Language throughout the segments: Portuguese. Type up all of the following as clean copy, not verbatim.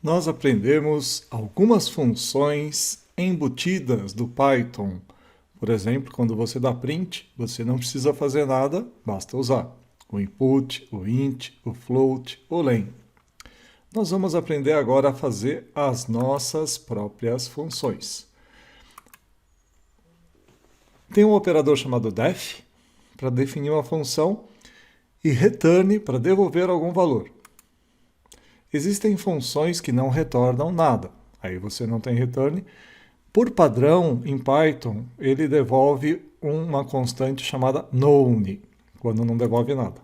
Nós aprendemos algumas funções embutidas do Python. Por exemplo, quando você dá print, você não precisa fazer nada, basta usar o input, o int, o float, o len. Nós vamos aprender agora a fazer as nossas próprias funções. Tem um operador chamado def para definir uma função e return para devolver algum valor. Existem funções que não retornam nada, aí você não tem return. Por padrão, em Python, ele devolve uma constante chamada none, quando não devolve nada.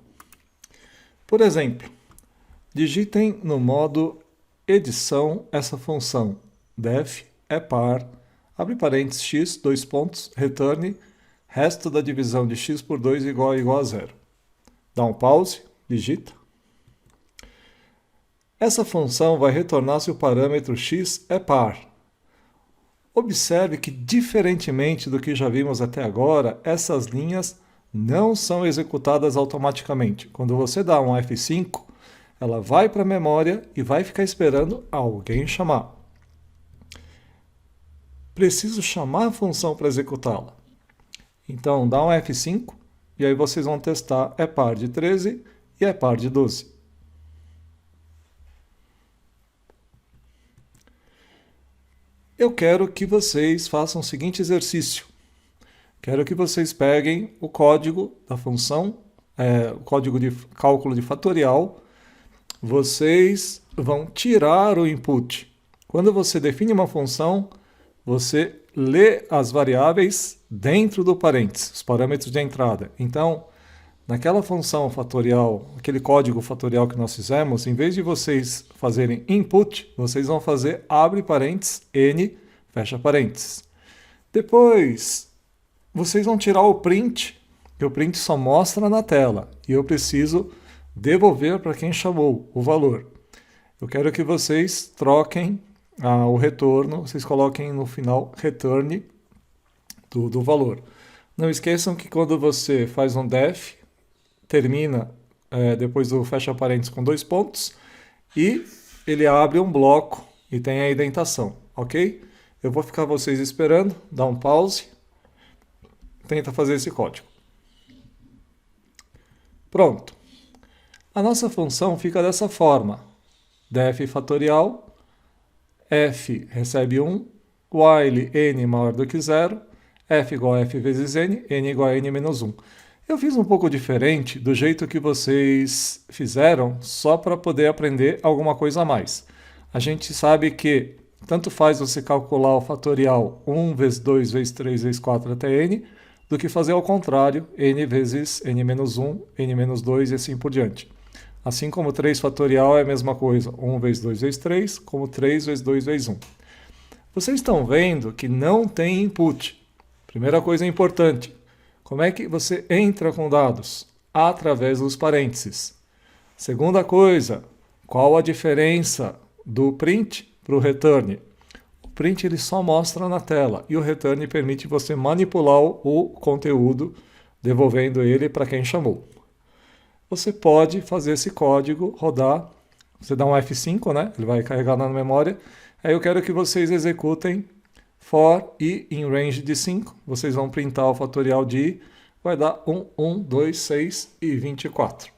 Por exemplo, digitem no modo edição essa função def é par, abre parênteses x, dois pontos, return, resto da divisão de x por 2 igual a zero. Dá um pause, digita. Essa função vai retornar se o parâmetro x é par. Observe que, diferentemente do que já vimos até agora, essas linhas não são executadas automaticamente. Quando você dá um F5, ela vai para a memória e vai ficar esperando alguém chamar. Preciso chamar a função para executá-la. Então, dá um F5 e aí vocês vão testar é par de 13 e é par de 12. Eu quero que vocês façam o seguinte exercício. Quero que vocês peguem o código da função, o código de cálculo de fatorial. Vocês vão tirar o input. Quando você define uma função, você lê as variáveis dentro do parênteses, os parâmetros de entrada. Então, naquela função fatorial, aquele código fatorial que nós fizemos, em vez de vocês fazerem input, vocês vão fazer abre parênteses, n, fecha parênteses. Depois, vocês vão tirar o print, que o print só mostra na tela, e eu preciso devolver para quem chamou o valor. Eu quero que vocês troquem o retorno, vocês coloquem no final return do valor. Não esqueçam que quando você faz um def, termina depois do fecha parênteses com dois pontos e ele abre um bloco e tem a indentação, ok? Eu vou ficar vocês esperando, dá um pause, tenta fazer esse código. Pronto. A nossa função fica dessa forma. Def fatorial, f recebe 1, while n maior do que 0, f igual a f vezes n igual a n menos 1. Eu fiz um pouco diferente do jeito que vocês fizeram, só para poder aprender alguma coisa a mais. A gente sabe que tanto faz você calcular o fatorial 1 vezes 2 vezes 3 vezes 4 até n, do que fazer ao contrário, n vezes n menos 1, n menos 2 e assim por diante. Assim como 3 fatorial é a mesma coisa, 1 vezes 2 vezes 3, como 3 vezes 2 vezes 1. Vocês estão vendo que não tem input. Primeira coisa importante. Como é que você entra com dados? Através dos parênteses. Segunda coisa, qual a diferença do print para o return? O print ele só mostra na tela e o return permite você manipular o conteúdo, devolvendo ele para quem chamou. Você pode fazer esse código rodar, você dá um F5, né? Ele vai carregar na memória. Aí eu quero que vocês executem for i em range de 5, vocês vão printar o fatorial de i, vai dar 1, 1, 2, 6 e 24.